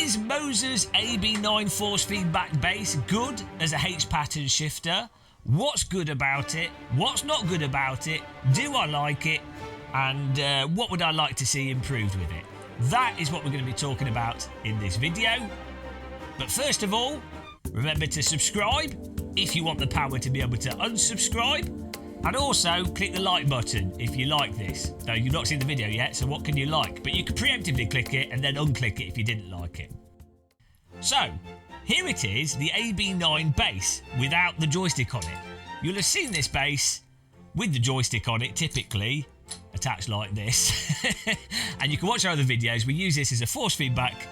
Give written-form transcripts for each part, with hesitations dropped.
Is Moza's AB9 force feedback base good as a H pattern shifter? What's good about it? What's not good about it? Do I like it? And what would I like to see improved with it? That is what we're going to be talking about in this video. But first of all, remember to subscribe if you want the power to be able to unsubscribe. And also click the like button if you like this. Though you've not seen the video yet, so what can you like? But you can preemptively click it and then unclick it if you didn't like it. So, here it is, the AB9 base without the joystick on it. You'll have seen this base with the joystick on it, typically attached like this. And you can watch our other videos. We use this as a force feedback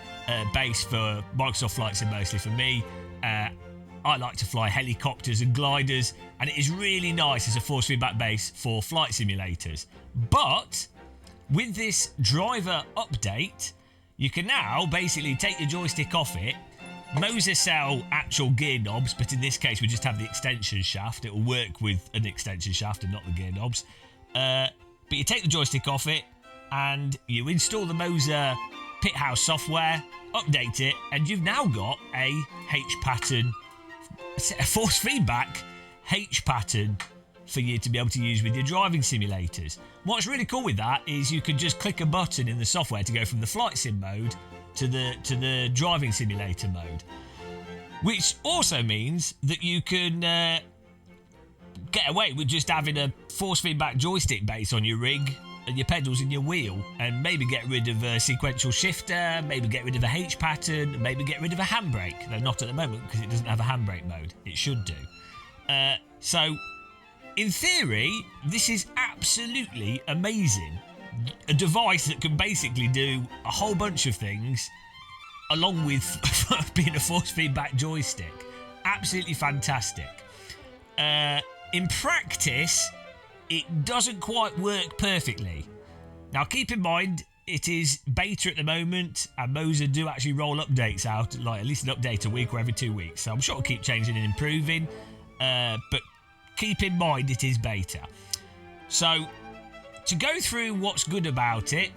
base for Microsoft Flight Sim, mostly for me. I like to fly helicopters and gliders, and it is really nice as a force feedback base for flight simulators. But with this driver update, you can now basically take your joystick off it. Moza sell actual gear knobs, but in this case we just have the extension shaft. It will work with an extension shaft and not the gear knobs. But you take the joystick off it and you install the Moza pit house software, update it, and you've now got a H pattern, a force feedback H pattern for you to be able to use with your driving simulators. What's really cool with that is you can just click a button in the software to go from the flight sim mode to the driving simulator mode, which also means that you can get away with just having a force feedback joystick base on your rig and your pedals and your wheel, and maybe get rid of a sequential shifter, maybe get rid of a H pattern, maybe get rid of a handbrake. Though not at the moment because it doesn't have a handbrake mode. It should do. So, in theory, this is absolutely amazing. A device that can basically do a whole bunch of things along with being a force feedback joystick. Absolutely fantastic. In practice, it doesn't quite work perfectly. Now keep in mind, it is beta at the moment, and Moza do actually roll updates out, like at least an update a week or every 2 weeks. So I'm sure it'll keep changing and improving, but keep in mind it is beta. So to go through what's good about it,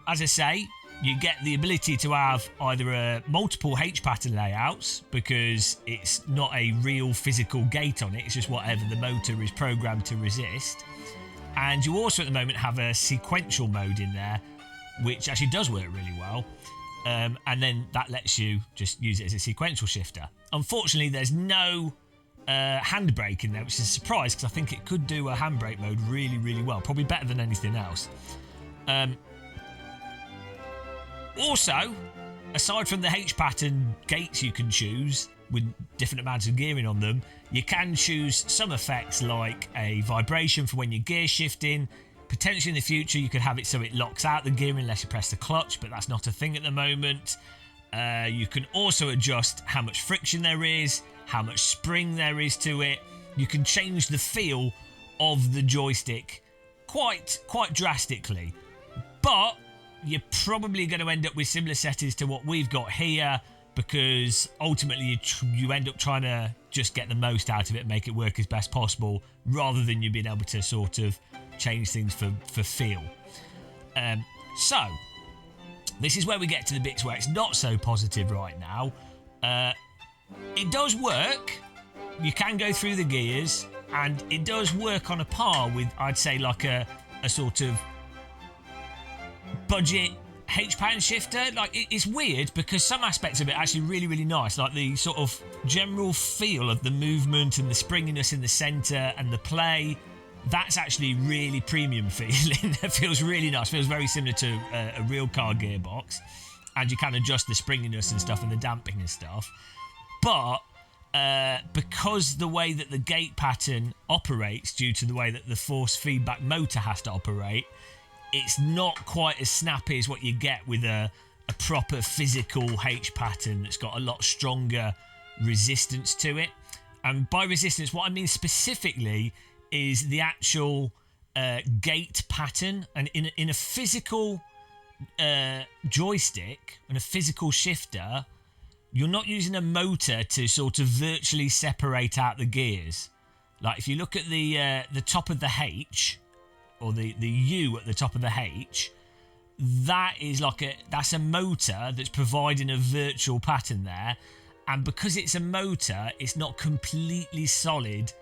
as I say, you get the ability to have either multiple H pattern layouts, because it's not a real physical gate on it, it's just whatever the motor is programmed to resist. And you also at the moment have a sequential mode in there, which actually does work really well. And then that lets you just use it as a sequential shifter. Unfortunately, there's no handbrake in there, which is a surprise because I think it could do a handbrake mode really, really well. Probably better than anything else. Also, aside from the H pattern gates you can choose with different amounts of gearing on them, you can choose some effects like a vibration for when you're gear shifting. Potentially in the future you could have it so it locks out the gear unless you press the clutch, but that's not a thing at the moment. You can also adjust how much friction there is, how much spring there is to it. You can change the feel of the joystick quite drastically. But you're probably going to end up with similar settings to what we've got here, because ultimately you end up trying to just get the most out of it and make it work as best possible, rather than you being able to sort of change things for feel. So this is where we get to the bits where it's not so positive right now. It does work. You can go through the gears, and it does work on a par with, I'd say, like a sort of budget H pattern shifter. Like, it's weird because some aspects of it are actually really, really nice, like the sort of general feel of the movement and the springiness in the centre and the play. That's actually really premium feeling. It feels really nice. Feels very similar to a real car gearbox, and you can adjust the springiness and stuff and the damping and stuff. But because the way that the gate pattern operates, due to the way that the force feedback motor has to operate, it's not quite as snappy as what you get with a proper physical H pattern that's got a lot stronger resistance to it. And by resistance, what I mean specifically is the actual gate pattern. And in a physical joystick and a physical shifter, you're not using a motor to sort of virtually separate out the gears. Like if you look at the top of the H, or the U at the top of the H, that is that's a motor that's providing a virtual pattern there, and because it's a motor, it's not completely solid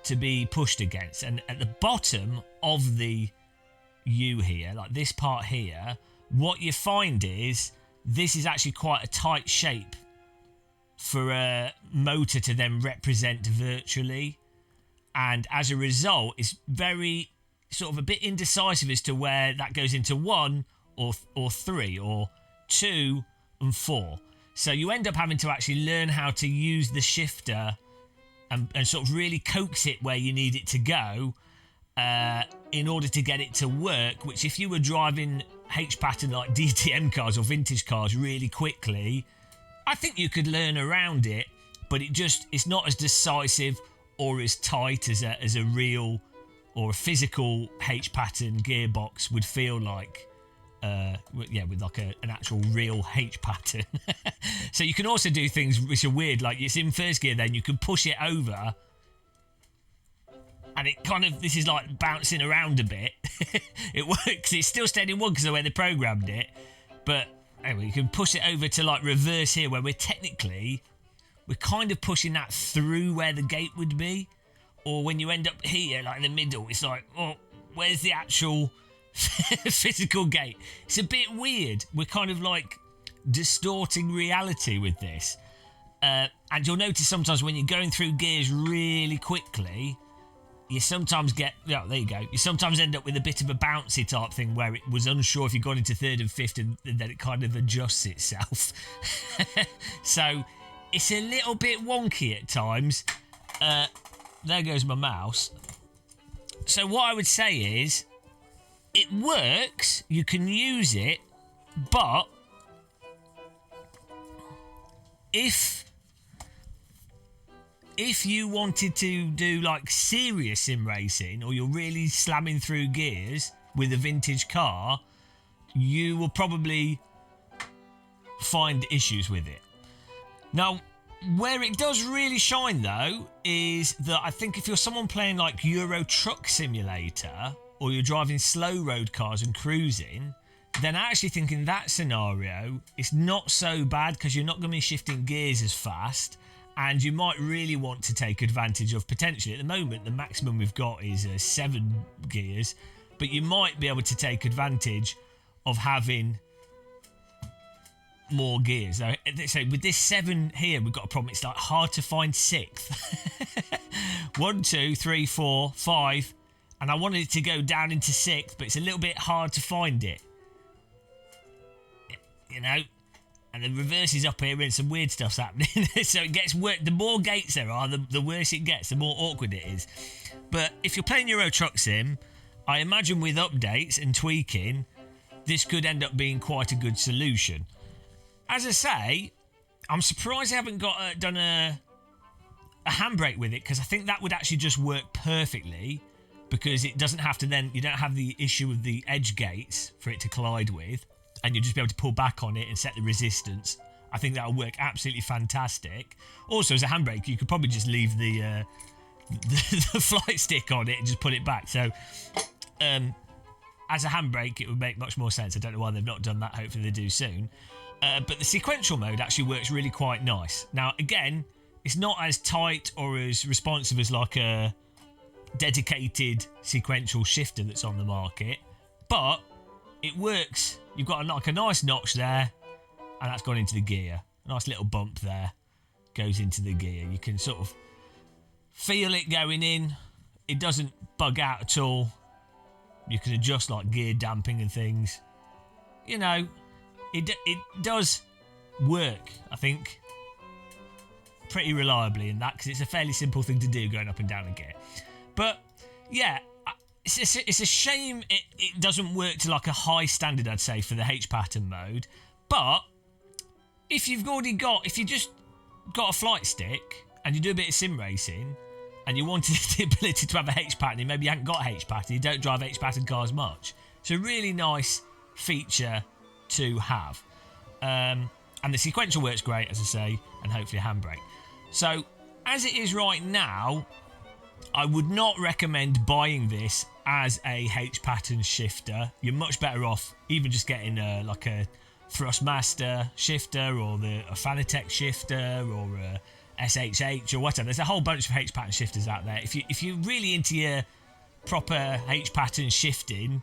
to be pushed against. And at the bottom of the U here, like this part here, what you find is this is actually quite a tight shape for a motor to then represent virtually, and as a result it's very sort of a bit indecisive as to where that goes into 1 or 3 or 2 and 4. So you end up having to actually learn how to use the shifter and sort of really coax it where you need it to go in order to get it to work, which if you were driving H-pattern like DTM cars or vintage cars really quickly, I think you could learn around it, but it's not as decisive or as tight as a real or a physical H-pattern gearbox would feel like. With like an actual real H pattern. So you can also do things which are weird, like it's in first gear, then you can push it over and it kind of, this is like bouncing around a bit. It works, it's still staying in 1 because of the way they programmed it, but anyway, you can push it over to like reverse here, where we're kind of pushing that through where the gate would be, or when you end up here like in the middle, it's like, oh, where's the actual physical gate? It's a bit weird. We're kind of like distorting reality with this, and you'll notice sometimes when you're going through gears really quickly, you sometimes get, there you go, you sometimes end up with a bit of a bouncy type thing where it was unsure if you got into 3rd and 5th and then it kind of adjusts itself. So it's a little bit wonky at times. There goes my mouse. So what I would say is, it works, you can use it, but if you wanted to do like serious sim racing, or you're really slamming through gears with a vintage car, you will probably find issues with it. Now, where it does really shine though is that I think if you're someone playing like Euro Truck Simulator, or you're driving slow road cars and cruising, then I actually think in that scenario it's not so bad, because you're not going to be shifting gears as fast, and you might really want to take advantage of, potentially at the moment the maximum we've got is 7 gears, but you might be able to take advantage of having more gears. So with this 7 here, we've got a problem. It's like hard to find 6th. 1, 2, 3, 4, 5, and I wanted it to go down into 6th, but it's a little bit hard to find it, you know. And the reverse is up here and some weird stuff's happening. So it gets worse. The more gates there are, the worse it gets, the more awkward it is. But if you're playing Euro Truck Sim, I imagine with updates and tweaking, this could end up being quite a good solution. As I say, I'm surprised I haven't done a handbrake with it, because I think that would actually just work perfectly, because it doesn't have to then, you don't have the issue of the edge gates for it to collide with, and you'll just be able to pull back on it and set the resistance. I think that'll work absolutely fantastic. Also, as a handbrake, you could probably just leave the flight stick on it and just put it back. So, as a handbrake, it would make much more sense. I don't know why they've not done that. Hopefully they do soon. But the sequential mode actually works really quite nice. Now, again, it's not as tight or as responsive as like a dedicated sequential shifter that's on the market, but it works. You've got like a nice notch there, and that's gone into the gear. A nice little bump there goes into the gear. You can sort of feel it going in. It doesn't bug out at all. You can adjust like gear damping and things. You know, it does work, I think, pretty reliably in that, because it's a fairly simple thing to do, going up and down a gear. But yeah, it's a shame it doesn't work to like a high standard, I'd say, for the H pattern mode. But if you just got a flight stick and you do a bit of sim racing and you wanted the ability to have a H pattern, maybe you haven't got a H pattern, you don't drive H pattern cars much, it's a really nice feature to have. And the sequential works great, as I say, and hopefully a handbrake. So as it is right now, I would not recommend buying this as a H pattern shifter, you're much better off even just getting like a Thrustmaster shifter or a Fanatec shifter or a SHH or whatever. There's a whole bunch of H pattern shifters out there. If you're really into your proper H pattern shifting,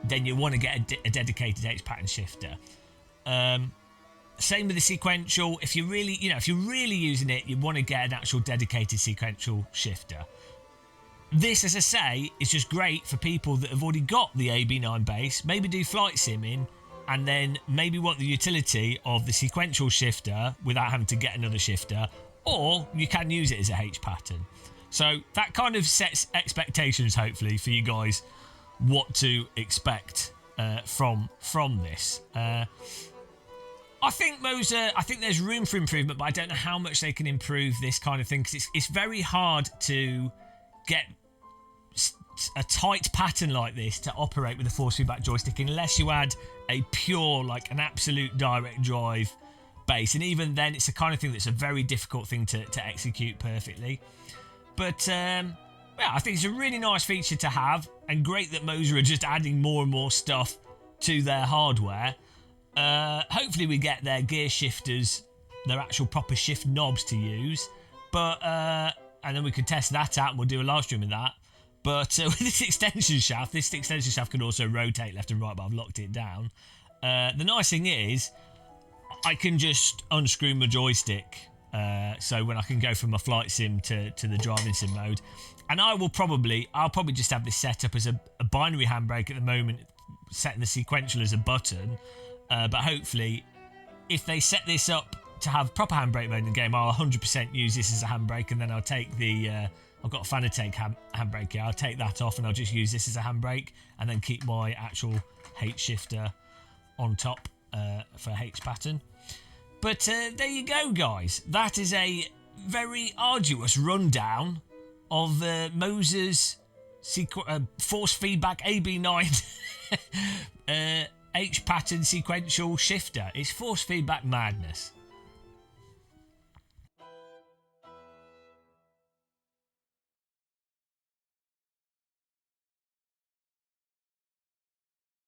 then you want to get a dedicated H pattern shifter. Same with the sequential. If you're really using it, you want to get an actual dedicated sequential shifter. This, as I say, is just great for people that have already got the AB9 base, maybe do flight simming, and then maybe want the utility of the sequential shifter without having to get another shifter, or you can use it as a H pattern. So that kind of sets expectations, hopefully, for you guys, what to expect from this. I think Moza, there's room for improvement, but I don't know how much they can improve this kind of thing, because it's very hard to get a tight pattern like this to operate with a force feedback joystick unless you add a pure, like an absolute direct drive base, and even then it's the kind of thing that's a very difficult thing to execute perfectly. But yeah, I think it's a really nice feature to have, and great that Moza are just adding more and more stuff to their hardware. Hopefully we get their gear shifters, their actual proper shift knobs to use, but and then we can test that out and we'll do a live stream of that. But with this extension shaft can also rotate left and right, but I've locked it down. The nice thing is I can just unscrew my joystick, so when I can go from my flight sim to the driving sim mode. And I'll probably just have this set up as a binary handbrake at the moment, setting the sequential as a button. But hopefully, if they set this up to have proper handbrake mode in the game, I'll 100% use this as a handbrake, and then I'll take the I've got a Fanatec handbrake here. I'll take that off and I'll just use this as a handbrake, and then keep my actual H shifter on top for H pattern. But there you go, guys. That is a very arduous rundown of Moza's force feedback AB9 H pattern sequential shifter. It's force feedback madness.